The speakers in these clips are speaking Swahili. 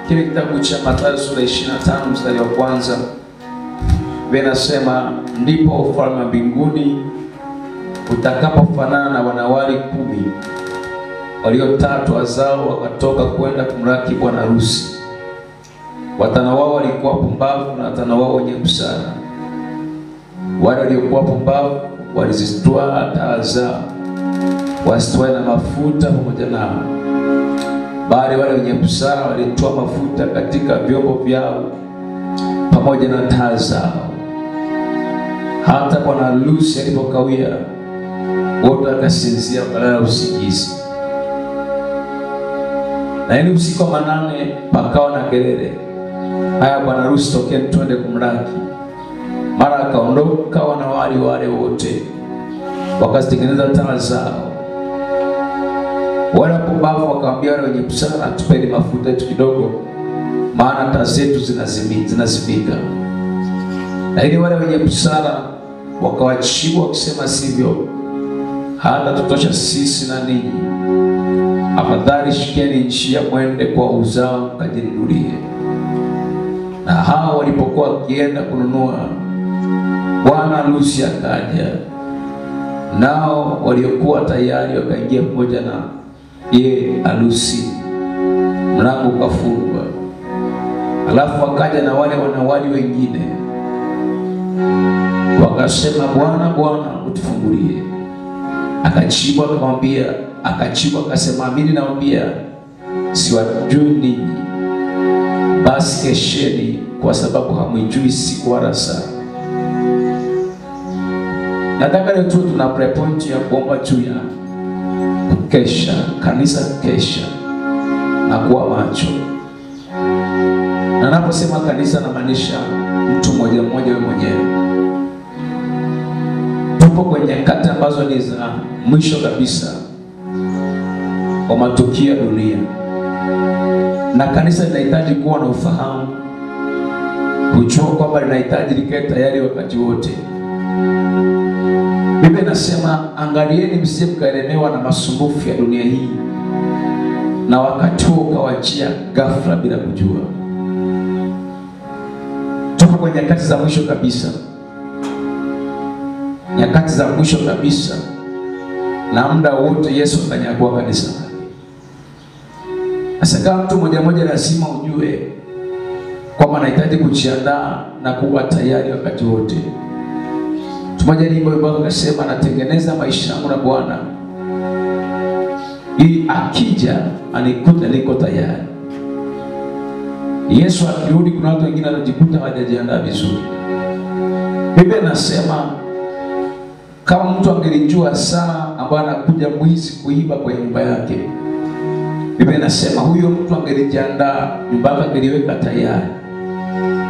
kile kitabu cha Mathayo sura 25 mstari wa kwanza. Vinasema, ndipo ufalme wa mbinguni utakapofanana na wanawali 10 walio 3 wazao wakatoka kwenda kumlaki bwana harusi. Watano wao walikuwa pumbavu na watano wao wenye busara. Wale waliokuwa pumbavu walizitoa taa zao, wasitoe na mafuta pamoja nao, bali wale wenye busara walitoa mafuta katika vyombo vyao pamoja na taa zao. Hata bwana harusi alipokawia, wote wakasinzia wakalala usingizi. Na ile usiku wa manane pakawa na kelele, haya bwana harusi, tokeni twende kumlaki. Mara akaondoka wanawali wale wote, wakazitengeneza taa zao. Wale wapumbavu wakamwambia wale wenye busara, tupeni mafuta yetu kidogo, maana taa zetu zinazimika. Lakini wale wenye busara wakawajibu wakisema, sivyo, hata tutosha sisi na ninyi. Afadhali shikeni njia mwende kwa uzao mkajinunulie. Na hao walipokuwa wakienda kununua, bwana harusi akaja, nao waliokuwa tayari wakaingia pamoja na yeye harusi, mlango ukafungwa. Alafu wakaja na wale wanawali wengine, wakasema, Bwana, Bwana, utufungulie. Akajibu akasema, amini nawaambia, siwajui ninyi. Basi kesheni, kwa sababu hamwijui siku wala saa. Nataka leo tu tuna point ya kuomba juu ya kukesha, kanisa kesha na kuwa macho. Na naposema kanisa namaanisha mtu mmoja mmoja wewe mwenyewe. Tupo kwenye nyakati ambazo ni za mwisho kabisa wa matukio ya dunia. Na kanisa linahitaji kuwa na ufahamu, kujua kwamba linahitaji likae tayari wakati wote. Biblia inasema, angalieni msije mkaelemewa na masumbufu ya dunia hii, na wakati huo ukawajia ghafla bila kujua. Tupo kwenye nyakati za mwisho kabisa. Nyakati za mwisho kabisa, na muda wote Yesu atanyakua kanisa. Sasa kama mtu mmoja lazima ujue kwamba anahitaji kujiandaa na kuwa tayari wakati wote. Tumoja ni Mungu akasema, natengeneza maisha yangu na Bwana ili akija anikute niko tayari. Yesu akirudi, kuna watu wengine wanajikuta hawajajiandaa vizuri. Biblia inasema, kama mtu angelijua saa ambayo anakuja mwizi kuiba kwa nyumba yake, Biblia inasema huyo mtu angelijiandaa, nyumba yake angeliweka tayari,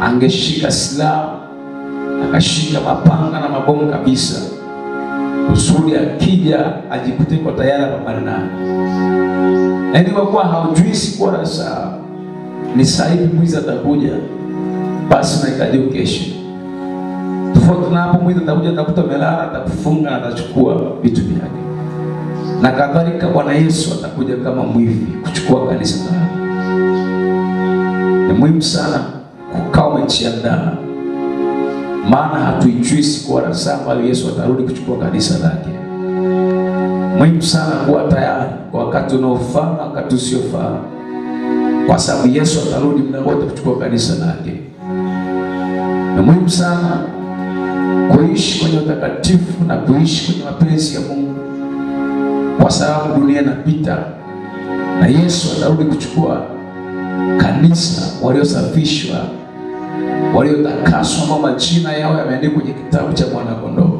angeshika silaha, akashika mapanga na mabomu kabisa, kusudi akija ajikute kwa tayari pambana naye. Yaani kwa kuwa haujui siku wala saa, ni saa ipi mwizi atakuja, basi unahitaji ukeshe. Tofauti na hapo, mwizi atakuja atakuta umelala, atakufunga na atachukua vitu vyake. Na kadhalika Bwana Yesu atakuja kama mwivi kuchukua kanisa lake. Ni muhimu sana kukaa umejiandaa, maana hatuijui siku wala saa ambayo Yesu atarudi kuchukua kanisa lake. Muhimu sana kuwa tayari kwa wakati unaofaa na wakati usiofaa, kwa sababu Yesu atarudi muda wote kuchukua kanisa lake. Ni muhimu sana kuishi kwenye utakatifu na kuishi kwenye mapenzi ya Mungu, kwa sababu dunia inapita na Yesu atarudi kuchukua kanisa waliosafishwa, waliotakaswa, ambao majina yao yameandikwa kwenye kitabu cha mwana kondoo.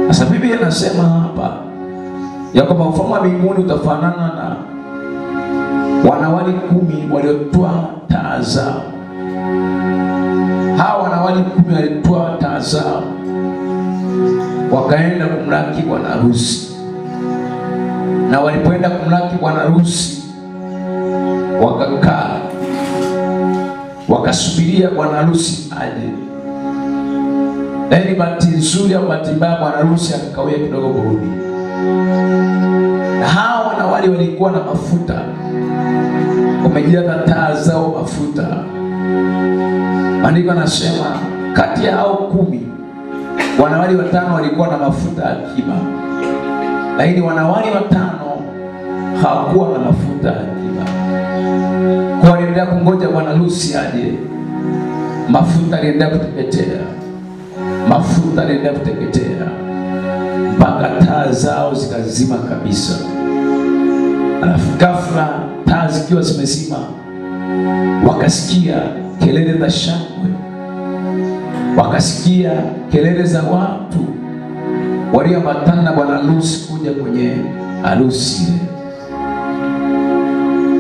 Sasa Biblia inasema hapa ya kwamba ufalme wa mbinguni utafanana na wanawali 10 waliotoa taa zao. Hawa wanawali 10 walitoa taa zao, wakaenda kumlaki bwana harusi. Na walipoenda kumlaki bwana harusi, wakakaa wakasubiria bwana harusi aje. Lakini bahati nzuri au bahati mbaya, bwana harusi akakawia kidogo kurudi. Na hawa wanawali walikuwa na mafuta. wamejaza taa zao mafuta. Maandiko yanasema kati ya hao 10 wanawali 5 walikuwa na mafuta akiba, lakini wanawali 5 hawakuwa na mafuta akiba. Kwa waliendelea kungoja bwana harusi aje. Mafuta yaliendelea kuteketea, mafuta yaliendelea kuteketea mpaka taa zao zikazima kabisa. Alafu ghafla taa zikiwa zimezima, wakasikia kelele za shangwe, wakasikia kelele za watu walioambatana na bwana harusi kuja kwenye harusi.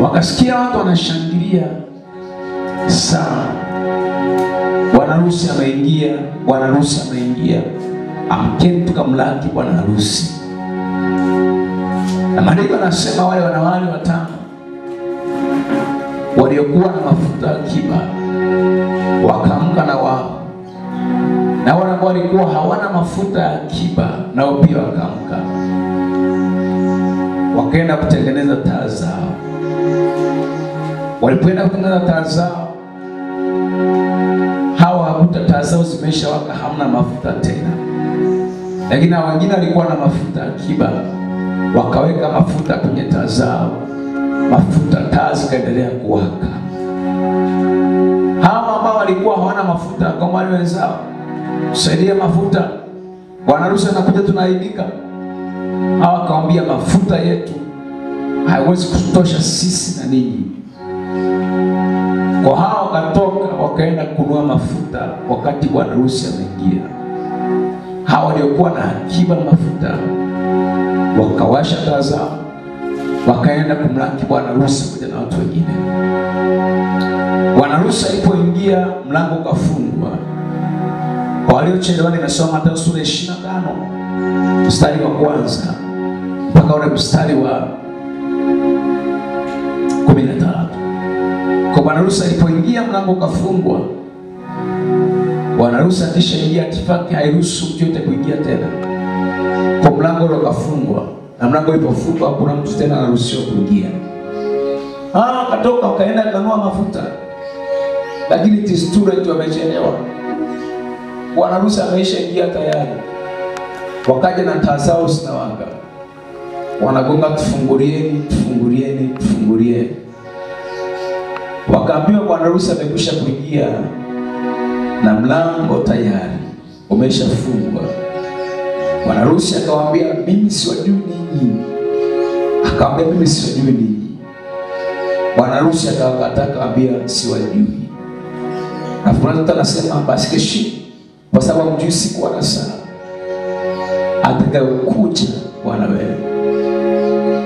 Wakasikia watu wanashangilia sana, bwana harusi ameingia, bwana harusi ameingia, amkeni tukamlaki bwana harusi. Na maandiko yanasema wale wanawali 5 waliokuwa na mafuta akiba wakaamka na wao, na wale ambao walikuwa hawana mafuta akiba nao pia wakaamka, wakaenda kutengeneza taa zao. Walipoenda kutengeneza taa zao, hawa hakuta taa zao zimeisha waka, hamna mafuta tena. Lakini wengine walikuwa na mafuta akiba, wakaweka mafuta kwenye taa zao, mafuta, taa zikaendelea kuwaka. Hawa ambao walikuwa hawana mafuta kwa wale wenzao, saidia mafuta, bwana harusi anakuja tunaaidika. Hawa kaambia mafuta yetu haiwezi kutosha sisi na ninyi. Kwa hao wakatoka wakaenda kununua mafuta wakati bwana harusi ameingia. Hawa waliokuwa na akiba mafuta wakawasha taa zao, wakaenda kumlaki bwana harusi pamoja na watu wengine. Bwana harusi alipoingia, mlango ukafungwa. Kwa waliochelewa nimesoma Mathayo sura 25 mstari wa 1 mpaka ule mstari wa 13. Kwa bwana harusi alipoingia, mlango ukafungwa. Bwana harusi akishaingia, itifaki hairuhusu mtu yote kuingia tena. Kwa mlango ule ukafungwa, na mlango ulipofungwa hakuna mtu tena anaruhusiwa kuingia. Katoka wakaenda kununua mafuta, lakini tistura tu wamechelewa. Bwana harusi ameshaingia tayari. Wakaja na taa zao zinawaka, wanagonga, tufungulieni, tufungulieni, tufungulieni. Wakaambiwa bwana harusi amekwisha kuingia na mlango tayari umeshafungwa. Bwana harusi akawaambia, mimi siwajui ninyi. Akawaambia, mimi siwajui ninyi. Bwana harusi akawakataa, akawaambia, siwajui. Na fulani anasema basi keshi, kwa sababu mjui siku wala saa atakayokuja Bwana wewe.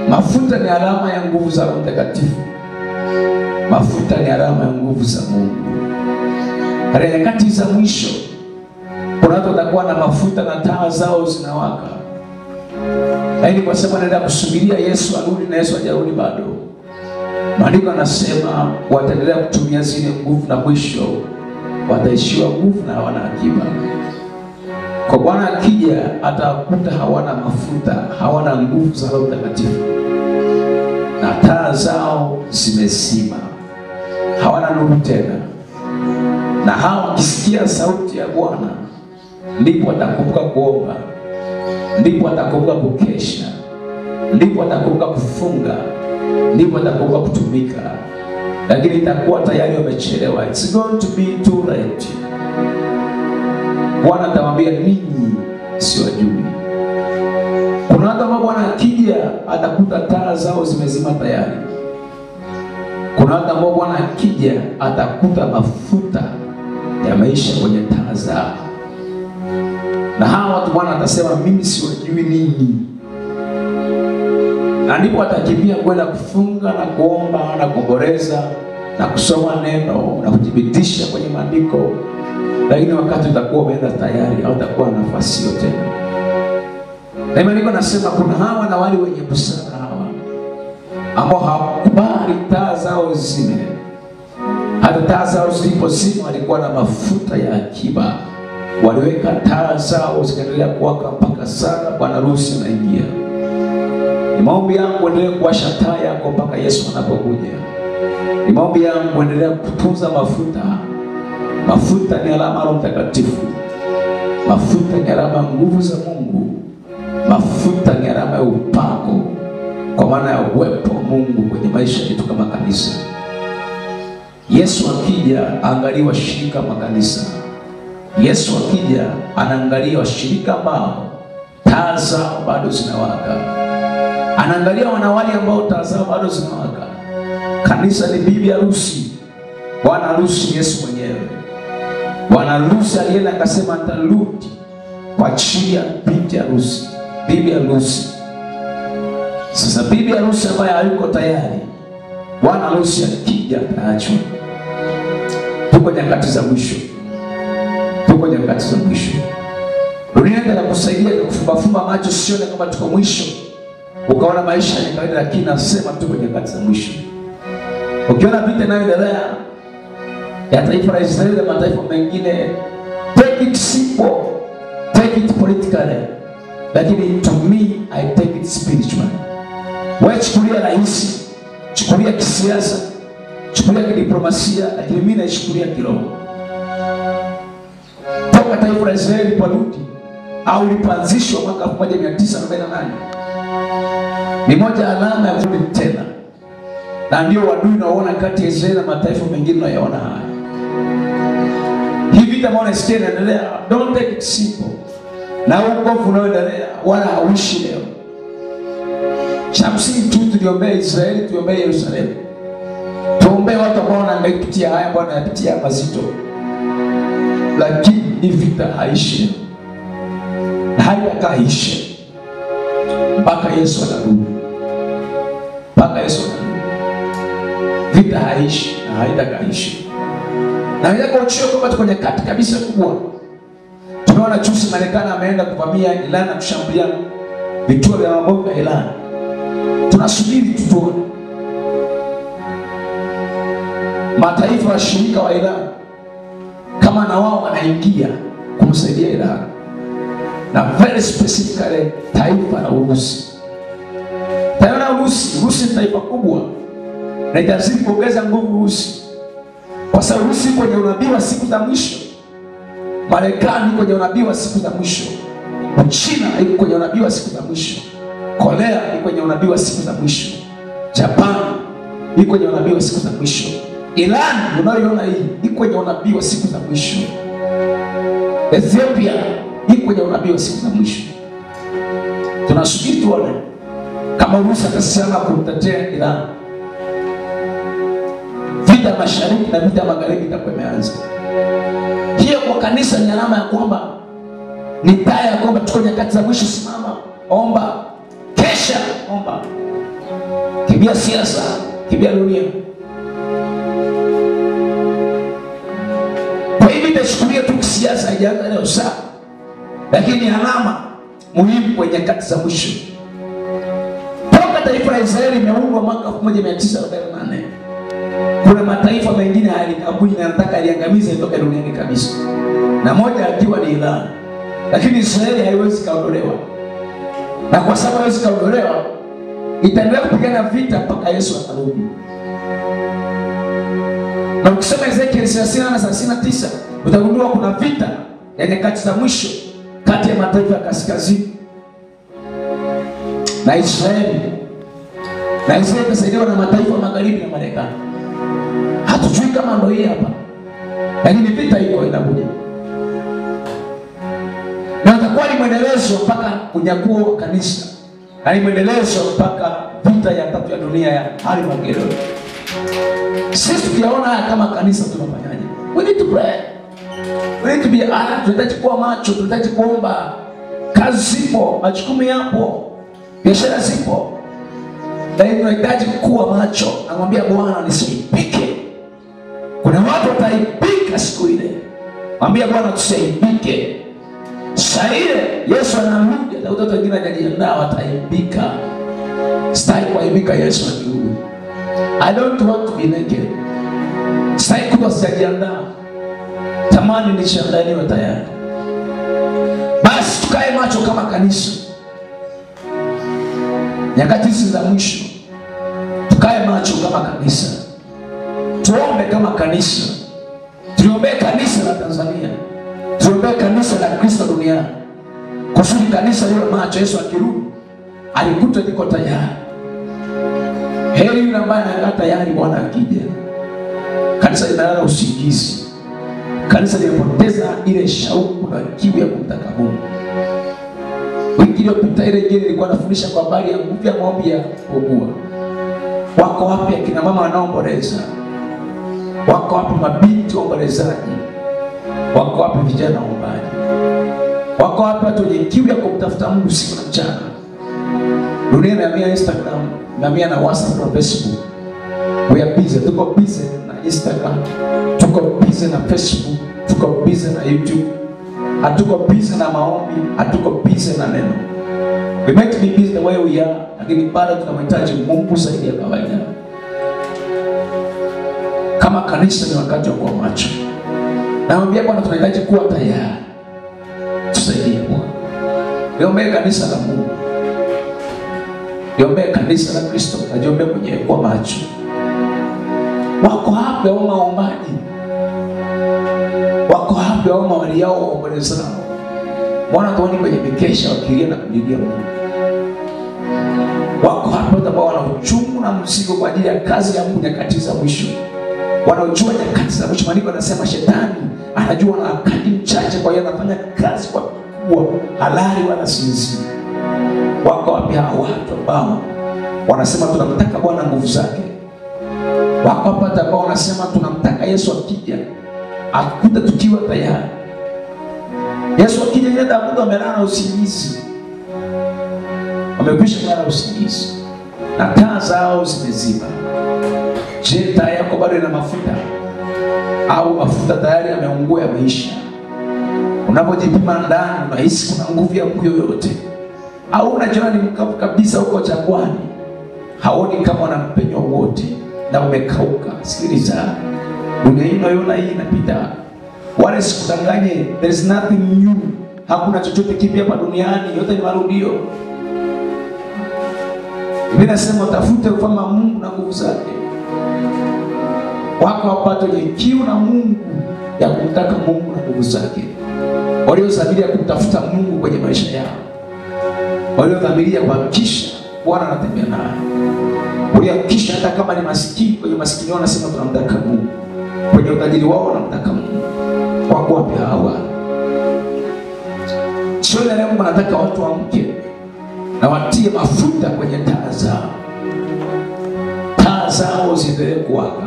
Mafuta ni alama ya nguvu za Roho Mtakatifu. Mafuta ni alama ya nguvu za Mungu. Katika nyakati za mwisho kuna watu watakuwa na mafuta na taa zao zinawaka, lakini kwa sababu wanaenda kusubiria Yesu arudi, na Yesu hajarudi bado. Maandiko yanasema wataendelea kutumia zile nguvu, na mwisho wataishiwa nguvu na hawana akiba. Kwa Bwana akija atakuta hawana mafuta, hawana nguvu za Roho Mtakatifu, na taa zao zimezima, hawana nuru tena. Na hao wakisikia sauti ya Bwana ndipo watakumbuka kuomba, ndipo watakumbuka kukesha, ndipo watakumbuka kufunga, ndipo watakumbuka kutumika. Lakini itakuwa tayari wamechelewa. It's going to be too late. Bwana atawaambia, ninyi siwajui. Kuna watu ambao Bwana akija atakuta taa zao zimezima tayari. Kuna watu ambao Bwana akija atakuta mafuta ya maisha kwenye taa zao. Na hawa watu Bwana atasema, mimi siwajui ninyi. Na ndipo atakimbia kwenda kufunga na kuomba na kuomboleza na kusoma neno na kuthibitisha kwenye maandiko. Lakini wakati utakuwa umeenda tayari, au utakuwa na nafasi yote tena. Na maandiko nasema kuna hawa na wale wenye busara hawa ambao hawakubali taa zao zime. Hata taa zao zilipozima walikuwa na mafuta ya akiba. Waliweka taa zao zikaendelea kuwaka mpaka sana bwana harusi anaingia. Ni maombi yangu endelee kuwasha taa yako mpaka Yesu anapokuja. maombi yangu endelea kutunza mafuta. Mafuta ni alama ya Roho Mtakatifu. Mafuta ni alama ya nguvu za Mungu. Mafuta ni alama ya upako, kwa maana ya uwepo wa Mungu kwenye maisha yetu kama kanisa. Yesu akija angalia washirika makanisa. Yesu akija anaangalia washirika ambao taa zao bado zinawaka. Anaangalia wanawali ambao taa zao bado zinawaka. Kanisa ni bibi harusi. Bwana harusi Yesu mwenyewe. Bwana harusi alienda akasema nitarudi kwa ajili ya binti harusi, bibi harusi. Sasa bibi harusi ambaye hayuko tayari, bwana harusi akija ataachwa. Tuko nyakati za mwisho. Tuko nyakati za mwisho. Dunia ndio inakusaidia kufumba macho sione kama tuko mwisho. Ukaona maisha ni kawaida, lakini nasema tuko nyakati za mwisho. Ukiona vita inayoendelea ya taifa la Israeli na mataifa mengine, take it simple, take it politically, lakini to me I take it spiritually. Wewe chukulia rahisi, chukulia kisiasa, chukulia kidiplomasia, lakini mimi naishukulia kiroho. Toka taifa la Israeli liporudi au lipoanzishwa mwaka 1948, ni moja alama ya kurudi tena. Na ndio wadui naona kati ya Israeli na mataifa mengine nayaona haya. Hivi vita mbona isikie inaendelea, don't take it simple. Na ukovu unaoendelea wala hauishi leo. Cha msingi tu tuliombea Israeli, tuliombea Yerusalemu. Tuombee watu ambao wanapitia haya, Bwana yapitia mazito. Lakini hii vita haishi. Na haitaishi mpaka Yesu anarudi. Mpaka Yesu anarudi. Vita haishi na haitakaishi. Na ndio kuachia kwamba tuko nyakati kabisa kubwa. Tumeona juzi Marekani ameenda kuvamia Iran na kushambulia vituo vya mabomu ya Iran. Tunasubiri tuone mataifa washirika wa Iran kama na wao wanaingia kumsaidia Iran, na very specifically taifa la Urusi. Taifa la Urusi ni taifa kubwa na itazidi kuongeza nguvu Urusi, kwa sababu Urusi kwenye unabii wa siku za mwisho. Marekani kwenye unabii wa siku za mwisho. China iko kwenye unabii wa siku za mwisho. Korea iko kwenye unabii wa siku za mwisho. Japan iko kwenye unabii wa siku za mwisho. Iran unayoiona hii iko kwenye unabii wa siku za mwisho. Ethiopia iko kwenye unabii wa siku za mwisho. Tunasubiri tuone kama Urusi atasema kumtetea Iran. Vita mashariki na vita magharibi itakuwa imeanza. Hiyo kwa kanisa ni alama ya kwamba ni taa ya kwamba tuko nyakati za mwisho. Simama, omba, kesha, omba. Kimbia siasa, kimbia dunia. Kwa hivyo itachukulia tu siasa haijaanza leo saa, lakini ni alama muhimu kwenye nyakati za mwisho. Toka taifa la Israeli imeundwa mwaka 1948. Kuna mataifa mengine hayalikabuli na yanataka aliangamize itoke duniani kabisa. Na moja akiwa ni Iran. Lakini Israeli haiwezi kaondolewa. Na kwa sababu haiwezi kaondolewa, itaendelea kupigana vita mpaka Yesu atarudi. Na ukisoma Ezekiel 38:39, utagundua kuna vita ya nyakati za mwisho kati ya mataifa ya kaskazini na Israeli. Na Israeli itasaidiwa na mataifa magharibi na Marekani. Hatujui kama ndio hii hapa, lakini vita hiyo inakuja. Na itakuwa ni mwendelezo mpaka unyakuo wa kanisa. Na ni mwendelezo mpaka vita ya tatu ya dunia ya Armageddon. Sisi tukiona haya kama kanisa tunafanyaje? We need to pray. We need to be alert. Tunahitaji kuwa macho, tunahitaji kuomba. Kazi zipo, majukumu yapo, biashara zipo. Lakini tunahitaji kuwa macho. Namwambia Bwana nisiipike. Kuna watu wataipika siku ile. Mwambia Bwana tusiipike. Saa ile Yesu anarudi, na watu wengine wanajiandaa wataipika. Sitaki kuipika Yesu akirudi. I don't want to be naked. Sitaki kuwa sijajiandaa. Tamani nishaandaliwa tayari. Basi tukae macho kama kanisa. Nyakati hizi za mwisho tukae macho kama kanisa. tuombe kama kanisa. Tuombe kanisa la Tanzania. Tuombe kanisa la Kristo duniani. Kusudi kanisa liwe macho, Yesu akirudi alikuta liko tayari. Heri yule ambaye anakaa tayari Bwana akija. Kanisa linalala usingizi. Kanisa limepoteza ile shauku na kiu ya kumtaka Mungu. Wiki iliyopita ile injili ilikuwa inafundisha kwa habari ya nguvu ya maombi ya kuugua. Wako wapi akina mama wanaoomboleza? Wako wapi mabinti waombolezaji? Wako wapi vijana waombaji? Wako wapi watu wenye kiu ya kumtafuta Mungu siku na mchana? Dunia inahamia Instagram, inahamia na WhatsApp na Facebook. We are busy. Tuko busy na Instagram, tuko busy na Facebook, tuko busy na YouTube. Hatuko busy na maombi, hatuko busy na neno. We might be busy the way we are, lakini bado tunamhitaji Mungu zaidi ya kawaida. Kama kanisa ni wakati wa kuwa macho. Naambia Bwana tunahitaji kuwa tayari. Tusaidie Bwana. Niombe kanisa la Mungu. Niombe kanisa la Kristo, najiombe mwenyewe kwa macho. Wako hapa wao maombaji. Wako hapa wao waliao waombolezao. Bwana tuone kwenye mikesha wakilia na kulilia Mungu. Wako hapa ambao wana uchungu na mzigo kwa ajili ya kazi ya Mungu nyakati za mwisho. Wanaojua nyakati za mwisho. Maandiko yanasema shetani anajua na wakati mchache, kwa hiyo anafanya kazi kwa kuwa halali wala sinzi. Wako wapi hao watu ambao wanasema tunamtaka Bwana nguvu zake? Wako hapa ambao wanasema tunamtaka Yesu akija akuta tukiwa tayari. Yesu akija yeye Daudi amelala usingizi. Wamekwisha kulala usingizi. Na taa zao zimeziba. Je, taa yako bado ina mafuta? Au mafuta tayari yameungua yameisha? Unapojipima ndani unahisi kuna nguvu ya Mungu yoyote? Au unajiona ni mkavu kabisa huko jangwani? Haoni kama una mpenyo wote na umekauka. Sikiliza. Dunia hii unayoona hii inapita. Wala sikudanganye, there is nothing new. Hakuna chochote kipya hapa duniani, yote ni marudio. Biblia inasema utafute ufalme wa Mungu na nguvu zake. Wako wapate kiu na Mungu ya kumtaka Mungu na nguvu zake. Waliodhamiria kumtafuta Mungu kwenye maisha yao. Waliodhamiria kuhakikisha Bwana anatembea naye. Waliokisha hata kama ni maskini, kwenye maskini wao wanasema tunamtaka Mungu. Kwenye utajiri wao wanamtaka Mungu. Wako wapi hawa? Sio leo Mungu anataka watu waamke na watie mafuta kwenye taa zao. Taa zao ziendelee kuwaka.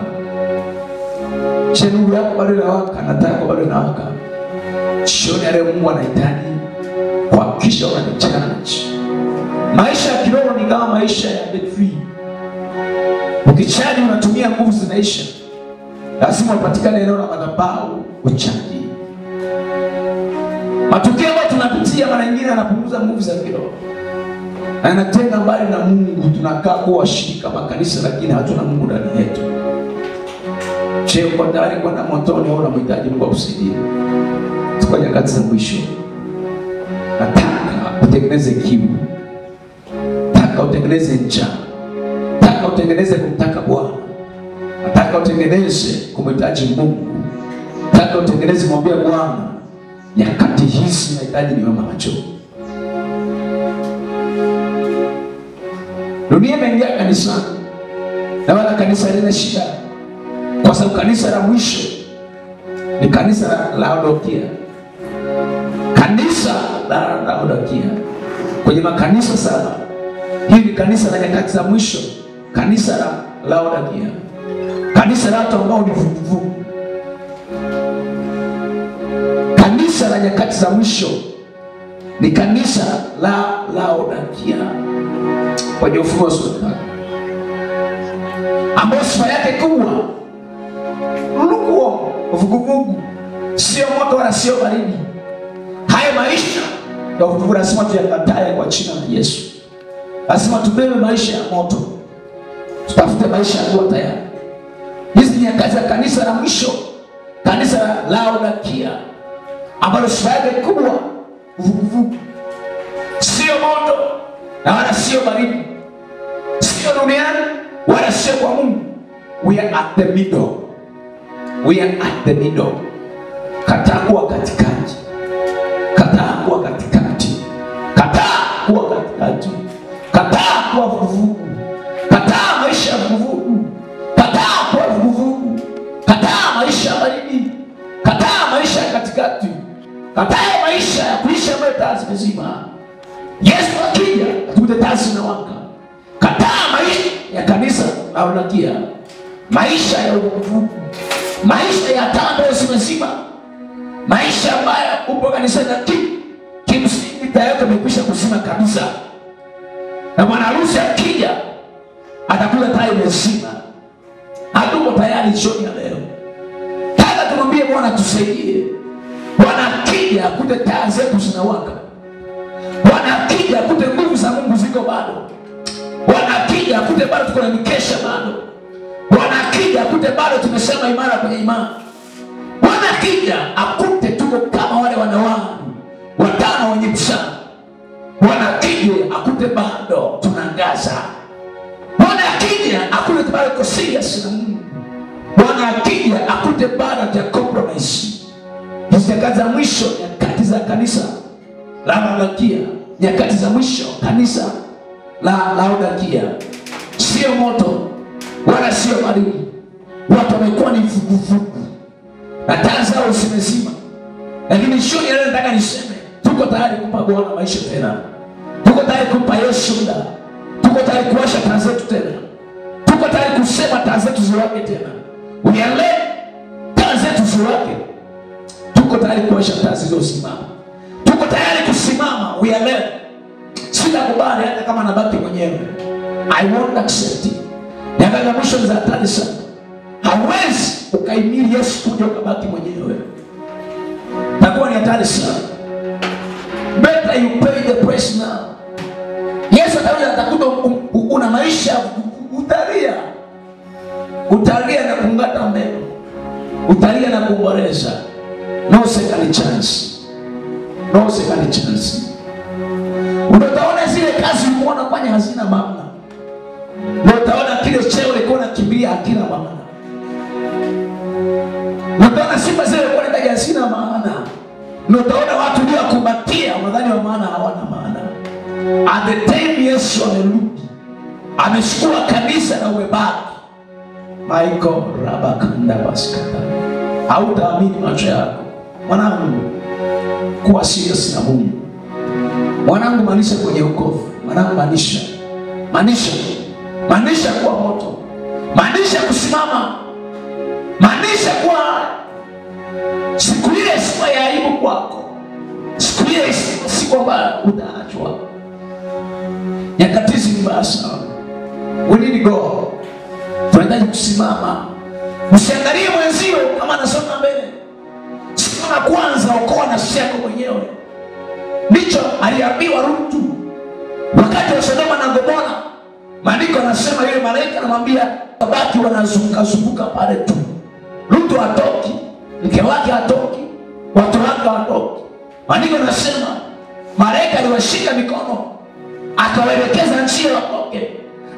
Nuru yako bado inawaka na taa yako bado inawaka. Sio leo Mungu anahitaji kuhakikisha unachallenge. Maisha ya kiroho ni kama maisha ya betri. Ukichaji unatumia nguvu zinaisha. Lazima upatikane eneo la madhabahu uchaji. Matukio ambayo tunapitia mara nyingine yanapunguza nguvu za kiroho. Na yanatenga mbali na Mungu. Tunakaa kuwa washirika wa kanisa lakini hatuna Mungu ndani yetu. Je, uko tayari kwenda motoni au unamhitaji Mungu akusaidie? Tuko nyakati za mwisho. Nataka utengeneze kiu. Nataka utengeneze njaa. Nataka utengeneze kumtaka Bwana. Nataka utengeneze kumhitaji Mungu. Nataka utengeneze kumwambia Bwana, nyakati hizi nahitaji niwe macho. Dunia imeingia kanisani. Na wala kanisa halina shida. Kwa sababu kanisa la mwisho ni kanisa la Laodikia. Kanisa la Laodikia. Kwenye makanisa sana. Hili ni kanisa la nyakati za mwisho. Kanisa la Laodikia. Kanisa la watu ambao ni vuguvugu. Kanisa la nyakati za mwisho ni kanisa la Laodikia. Kwenye Ufunuo sura 5. Ambao sifa yake kubwa lukewarm, vuguvugu, sio moto wala sio baridi. Haya maisha ya vuguvugu lazima tuyakatae kwa jina la Yesu. Lazima tubebe maisha ya moto. Tutafute maisha ya kuwa tayari. Hizi ni nyakati za kanisa la mwisho, kanisa la Laodikia, ambalo sifa yake kubwa vuguvugu, sio moto na wala sio baridi, sio duniani wala sio kwa Mungu. We are at the middle. We are at the middle. Kataa kuwa katikati. Kataa kuwa katikati. Kataa kuwa katikati. Kataa kuwa vuguvugu. Kataa maisha ya vuguvugu. Kataa kuwa vuguvugu. Kataa maisha ya baridi. Kataa maisha ya katikati. Kataa maisha ya kuishi ambayo taa zimezima. Yesu akija atukute taa zinawaka. Kataa maisha ya kanisa la Laodikia. Maisha ya vuguvugu. Maisha ya taa ambayo zimezima. Maisha ambayo upo kanisani kimsingi tayari umekwisha kuzima kabisa. Na bwana harusi akija atakuta taa imezima. Hatuko tayari jioni ya leo. Taka tumwambie Bwana tusaidie. Bwana akija akute taa zetu zinawaka. Bwana akija akute nguvu za Mungu ziko bado. Bwana akija akute bado tuko na mikesha bado. Bwana akija akute bado tumesema imara kwenye imani. Bwana akija akute tuko kama wale wanawali watano wenye mshana. Bwana akija akute bado tunangaza. Bwana akija akute bado tuko serious na Mungu. Bwana akija akute bado ya compromise. Nyakati za mwisho, nyakati za kanisa la Laodikia, nyakati za mwisho kanisa la Laodikia, sio moto wala sio baridi. Watu wamekuwa ni vuguvugu na taa zao zimezima. Lakini sio yale nataka niseme, tuko tayari kumpa Bwana maisha tena. Tuko tayari kumpa Yesu muda. Tuko tayari kuwasha taa zetu tena. Tuko tayari kusema taa zetu ziwake tena. Unyale taa zetu ziwake. Tuko tayari kuwasha taa zilizosimama. Tuko tayari kusimama. Unyale. Sitakubali hata kama nabaki mwenyewe. I won't accept it. Nyakati mwisho za hatari sana. Hawezi ukaimili Yesu kuja ukabaki mwenyewe. Takuwa ni hatari sana. Better you pay the price now. Yesu atakuta una maisha utalia na kungata mbele. Utalia na kuboreza. No second chance. No second chance. Utaona zile kazi ulikuwa unafanya hazina maana. Utaona kile cheo ulikuwa unakimbia hakina maana. Utaona sifa zile ulikuwa unataka hazina maana. Utaona watu ndio kubatia unadhani wa maana hawana maana. At the time Yesu amerudi, ameshukua kanisa na umebaki. Michael Rabakanda Baskata. Hautaamini macho yako. Mwanangu, kuwa serious na Mungu. Mwanangu, maanisha kwenye wokovu. Mwanangu, maanisha kuwa moto. Maanisha kusimama. Maanisha kuwa siku ile siku ya aibu kwako. Siku ile siku ambayo utaachwa. Nyakati hizi mbaya sana. We need to go. Tunahitaji kusimama. Usiangalie mwenzio kama anasonga mbele. Siku ya kwanza okoa nafsi yako mwenyewe. Ndicho aliambiwa Lutu wakati wa Sodoma na Gomora. Maandiko yanasema yule malaika anamwambia babaki wanazunguka pale tu. Lutu hatoki, mke wake hatoki, watu wake hatoki. Maandiko yanasema malaika aliwashika mikono, akawaelekeza njia watoke.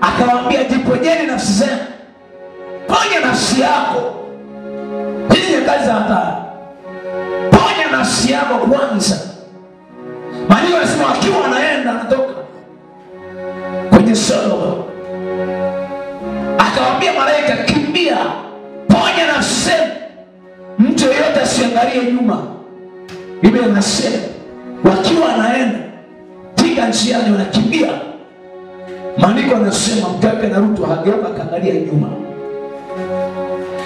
Akawaambia jiponyeni nafsi zenu. Ponya nafsi yako. Hizi ni kazi za hatari. Ponya nafsi yako kwanza. Maandiko yanasema akiwa anaenda anatoka kwenye Sodoma, akawaambia malaika kimbia, ponya nafsi zenu. Mtu yeyote asiangalie nyuma. Biblia inasema wakiwa anaenda piga njiani wanakimbia. Maandiko yanasema mkaka na Lutu hageuka kaangalia nyuma.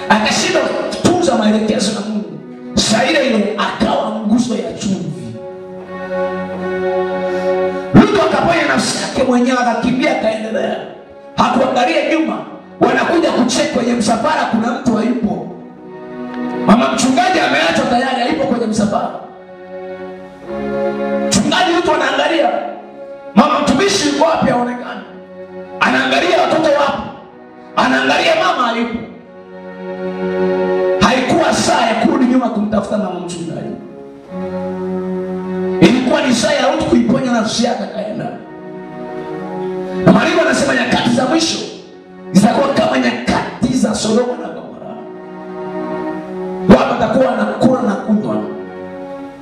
Akashinda kutunza maelekezo ya Mungu. Saa ile akawa nguzo ya chumvi. Lutu akaponya nafsi yake mwenyewe, akakimbia kaendelea. Hakuangalia nyuma. Wanakuja kucheka kwenye msafara, kuna mtu hayupo. Mama mchungaji ameachwa tayari, hayupo kwenye msafara. Mchungaji Lutu anaangalia. Mama mtumishi yuko wapi haonekani. Anaangalia watoto wapi. Anaangalia mama hayupo. Haikuwa saa ya kurudi nyuma kumtafuta mama mchungaji. Ilikuwa ni saa ya Lutu kuiponya nafsi yake kaenda. Na Maandiko yanasema nyakati za mwisho zitakuwa kama nyakati za Sodoma na Gomora. akiwa anakula na kunywa,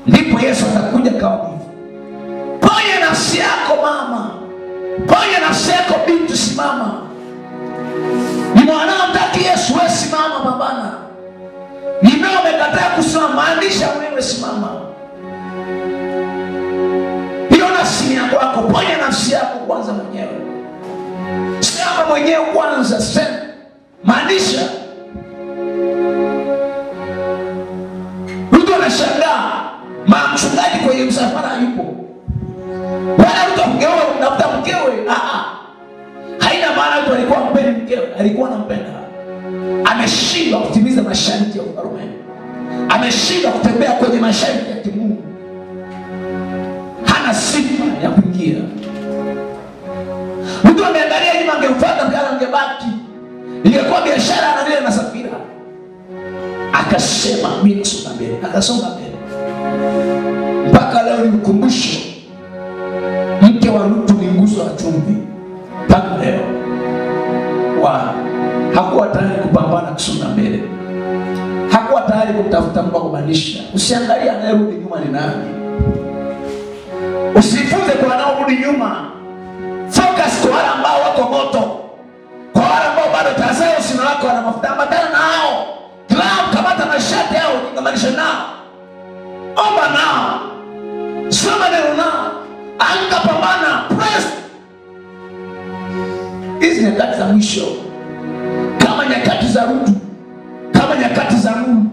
ndipo Yesu atakuja kama hivi. Ponya nafsi yako mama, ponya nafsi yako binti, simama. Ni mwanao mtaki Yesu, wewe simama pambana. Nimeo umekataa kusimama, maanisha wewe simama. Hiyo nafsi yako wako, ponya nafsi yako kwanza mwenyewe. Sema mwenyewe kwanza, sema. Maanisha. Mtu anashangaa, mchungaji kwenye msafara yupo. Wala mtu amgeoa unafuta mkewe. Haina maana mtu alikuwa mpendi mkewe, alikuwa anampenda. Ameshindwa kutimiza masharti ya ufalme. Ameshindwa kutembea kwenye masharti ya kimungu. Hana sifa ya kuingia. Mtu ameangalia nyuma, angemfuata mkala, angebaki. Ingekuwa biashara analia na Safira. Akasema mimi nasonga mbele, akasonga mbele. Mpaka leo ni mkumbusho. Mke wa Lutu ni nguzo ya chumvi. Mpaka leo hakuwa tayari kupambana kusonga mbele. Hakuwa tayari kutafuta mtu kubadilisha. Usiangalie anayerudi nyuma ni nani. Usifunze kwa wanaorudi nyuma. Focus kwa wale ambao wako moto. Kwa wale ambao bado tazao sina wako na mafuta, ambatana nao. Kila kamata mashati yao, ningamanisha nao. Omba nao. Soma neno nao. Anka pambana, press. Hizi nyakati za mwisho, kama nyakati za Lutu, kama nyakati za Nuhu.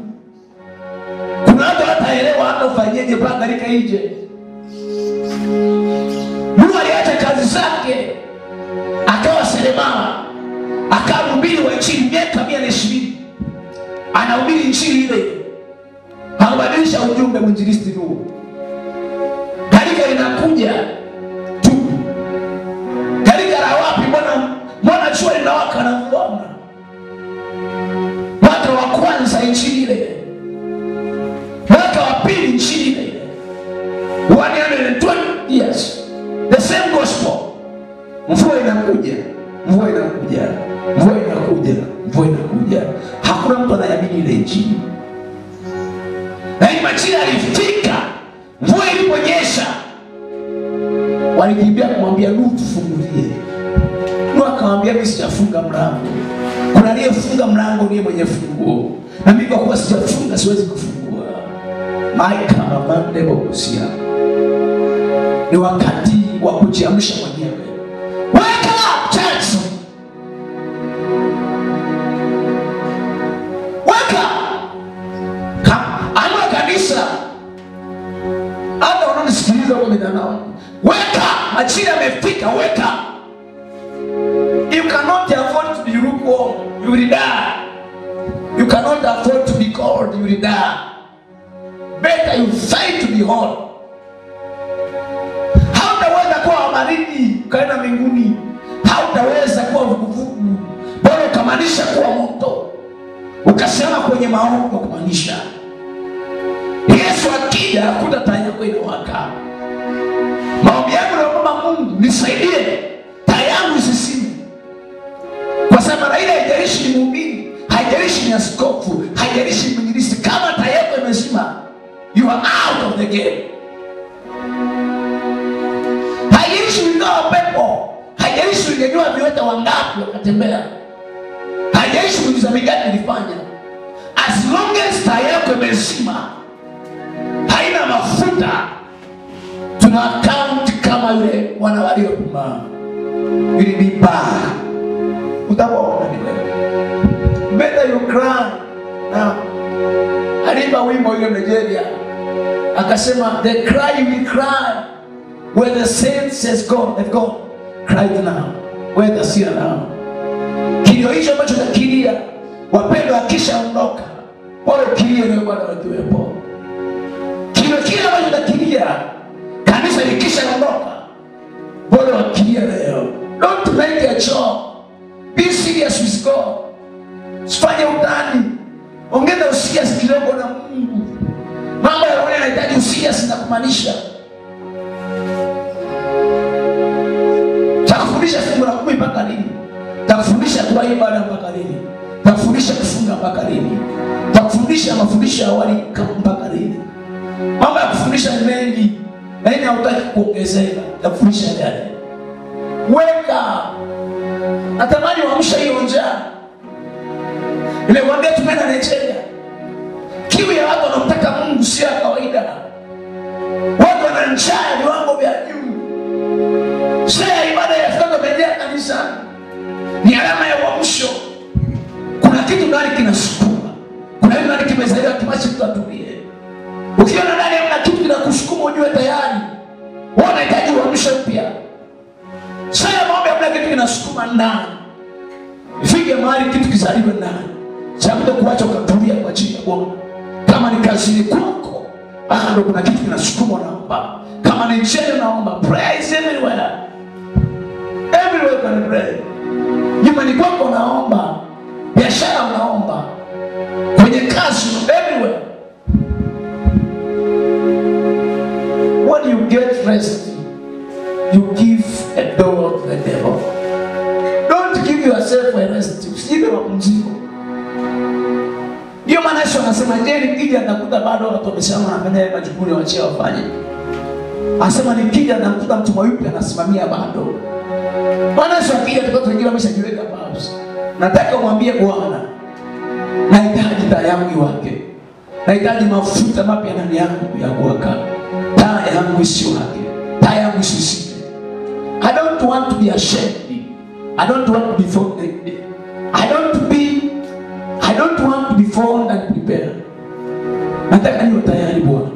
Kuna watu hataelewa hata ufanyeje mpaka lika ije. Nuhu aliacha kazi zake, akawa seremala, akahubiri wa injili miaka 120. Anahubiri injili ile. Anabadilisha ujumbe mwinjilisti Nuhu. Gharika linakuja tu. Gharika la wapi? Mbona jua linawaka na mvua? Mwaka wa kwanza injili ile. Mwaka wa pili injili ile. 120 years. The same gospel. Mvua inakuja. Mvua inakuja. Mvua inakuja. Mvua inakuja. Hakuna mtu anayamini ile injili. Na majira alifika. Mvua iliponyesha, walikimbia kumwambia Nuhu, tufungulie. Nuhu akamwambia, mimi sijafunga mlango. Kuna aliyefunga mlango, ndiye mwenye funguo. Na mimi kwa kuwa sijafunga siwezi kufungua. Maika mabande bokusia. Ni wakati wa kujiamsha mwenyewe. Wake up, church. Wake up. Amua kanisa. Hata unanisikiliza kwa mitandao. Wake up. Majira yamefika, wake up. You cannot afford to be lukewarm, you will die. You cannot afford to be cold, you will die. Better you fight to be hot. Hautaweza kuwa baridi ukaenda mbinguni. Hautaweza kuwa vuguvugu, bora ukamaanisha kuwa moto. Ukasema kwenye maombi kwa kumaanisha. Yesu akija akuta taa yako inawaka. Maombi yangu naomba Mungu nisaidie taa yangu isizime. Kwa sababu ile haijalishi ni mhubiri, haijalishi ni askofu, haijalishi ni mwinjilisti, kama taa yako imezima, you are out of the game. Haijalishi ungawa pepo, haijalishi ungenyua viweta wangapi wakatembea, haijalishi muujiza mingapi ulifanya, as long as taa yako imezima, haina mafuta, tuna account kama yule wana waliopuma. Ili ni baa. Utaona ni wewe. Better you cry now. Aliimba wimbo yule Nigeria. Akasema, the cry you will cry where the saints has gone, have gone. Cry now. Where the sinner now. Kilio hicho ambacho takilia, wapendwa akisha ondoka, wale kilio leo bado watuwepo. Kilio kile ambacho takilia, kanisa likisha ondoka, bado wakilia leo. Don't make a joke. Be serious with God. Usifanye utani. Ongeza userious kidogo na Mungu. Mambo ya roho yanahitaji userious na kumaanisha. Takufundisha fungu la 10 mpaka lini? Takufundisha kuwa ibada mpaka lini? Takufundisha kufunga mpaka lini? Takufundisha kufundisha mafundisho ya awali kama mpaka lini? Mambo ya kufundisha ni mengi, lakini hautaki kuongezeka ya kufundisha yale. Weka. Natamani uamsha hiyo njaa. Nimekuambia tumeenda Nigeria. Kiu ya watu wanamtaka Mungu sio ya kawaida. Watu wana njaa ya viwango vya juu. Sasa ibada ya fadha imejaa kanisani. Ni alama ya uamsho. Kuna kitu ndani kinasukuma. Kuna kitu ndani kimezaliwa kimachi mtu atulie. Ukiona ndani hamna kitu kinakusukuma ujue tayari wewe unahitaji uamsho mpya. Sasa mambo hamna kitu kinasukuma ndani. Ifike mahali kitu kizaliwe ndani. Chabuda kuacha ukatulia kwa ajili ya Bwana. Kama ni kazini kwako, bado kuna kitu kinasukuma naomba. Kama ni njia naomba, prayer is everywhere. Everywhere you can pray. Nyumbani kwako naomba, biashara unaomba, kwenye kazi everywhere. When you get rest, you give a door to the devil. Don't give yourself a rest. Usijipe mapumziko. Ndio maana Yesu anasema je, nikija nakuta bado watu wamesema wanafanya majukumu waachie wafanye. Anasema nikija nakuta mtu mweupe anasimamia bado. Bwana Yesu akija tukao wengine wameshajiweka pause. Nataka umwambie Bwana, nahitaji taa yangu wake. Nahitaji mafuta mapya ndani yangu ya kuwaka. Taa yangu isiwake. Taa yangu isisike. I don't want to be ashamed. I don't want to be found. I don't want to be found and prepared. Nataka niwe tayari Bwana.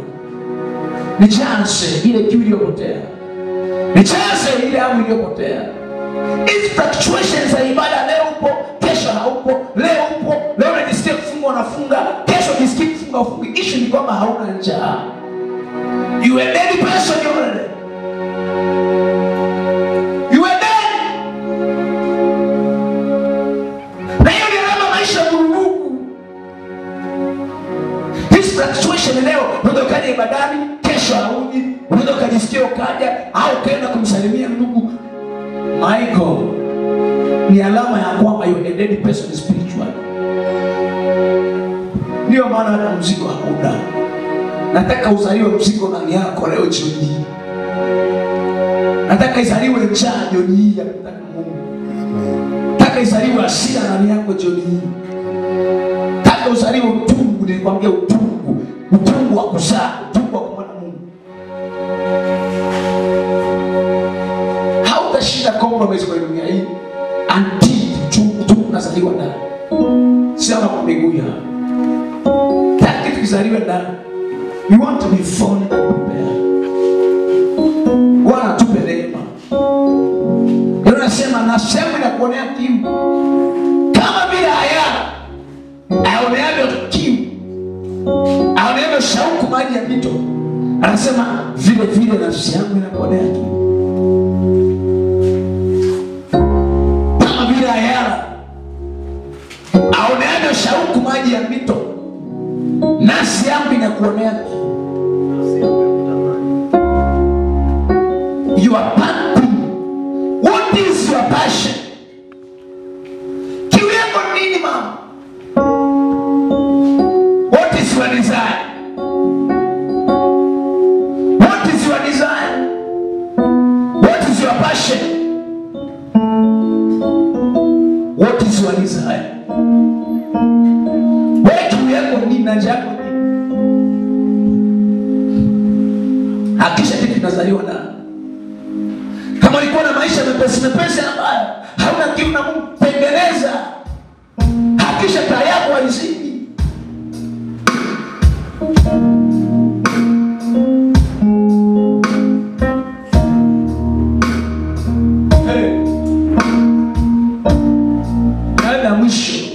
Nijaze ile kiu iliyopotea. Nijaze ile hamu iliyopotea. Hizi fluctuations za ibada, leo upo, kesho haupo, leo upo, leo unajisikia kufunga unafunga, kesho unajisikia kufunga ufungi. Issue ni kwamba hauna njaa. You are dead person already. You are dead. Na hiyo ni alama maisha ya vurugu. Hizi fluctuation leo, unaweza ukaja ibadani, kesho haudi, unaweza ukajisikia ukaja, au ukaenda kumsalimia ndugu. My God, ni alama ya kwamba you are a dead person spiritually. Ndio maana hata mzigo hakuna. Nataka uzaliwe mzigo ndani yako leo jioni. Nataka izaliwe njaa jioni hii ya kutaka Mungu. Nataka izaliwe hasira ndani yako jioni hii. Nataka uzaliwe utungu, nilikwambia utungu. Utungu wa kuzaa, utungu wa kumwona Mungu. Hautashinda compromise kwa dunia hii until utungu unazaliwa ndani. Sio kama miguya. Nataka kitu kizaliwe ndani. You want to be found and prepared. Bwana tupe neema. Ndio nasema na sema na kuonea kiu. Kama vile Ayala aoneavyo kiu, aoneavyo shauku maji ya mito, anasema vile vile nafsi yangu inakuonea kiu. Kama vile Ayala aoneavyo shauku maji ya mito, nafsi yangu inakuonea kiu. You are passion. What is your passion? Kiu yako nini mama? What is your desire? What is your desire? What is your passion? What is your desire? Wewe kiu yako nini na njaa yako nini? Hakisha kitu kinazaliwa na kama ulikuwa na maisha mepesi ambayo hauna kiu na Mungu, tengeneza. Hakisha taa yako haizidi. Nada mwisho.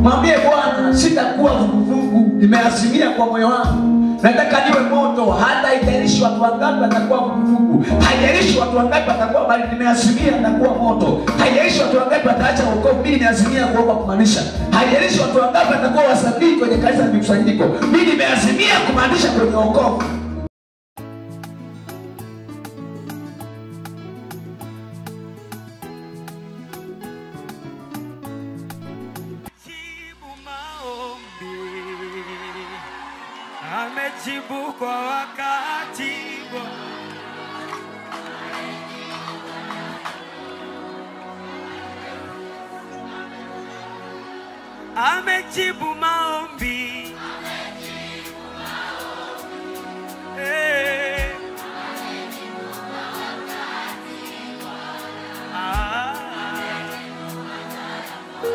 Mwambie Bwana, sitakuwa vuguvugu, nimeazimia kwa moyo wangu. Nataka niwe moto, hata haijalishi watu wangapi watakuwa vuguvugu. Haijalishi watu wangapi watakuwa, bali nimeazimia nitakuwa moto. Haijalishi watu wangapi wataacha wokovu, mimi nimeazimia kuomba kumaanisha. Haijalishi watu wangapi watakuwa wasafiri kwenye kanisa la mikusanyiko, mimi nimeazimia kumaanisha kwenye wokovu. Jibu maombi. amejibu kwa wakati. Amejibu maombi.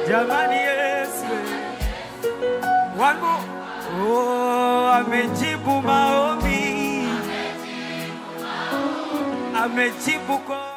Jamani Yesu. One more. Oh, amejibu maombi. Amejibu kwa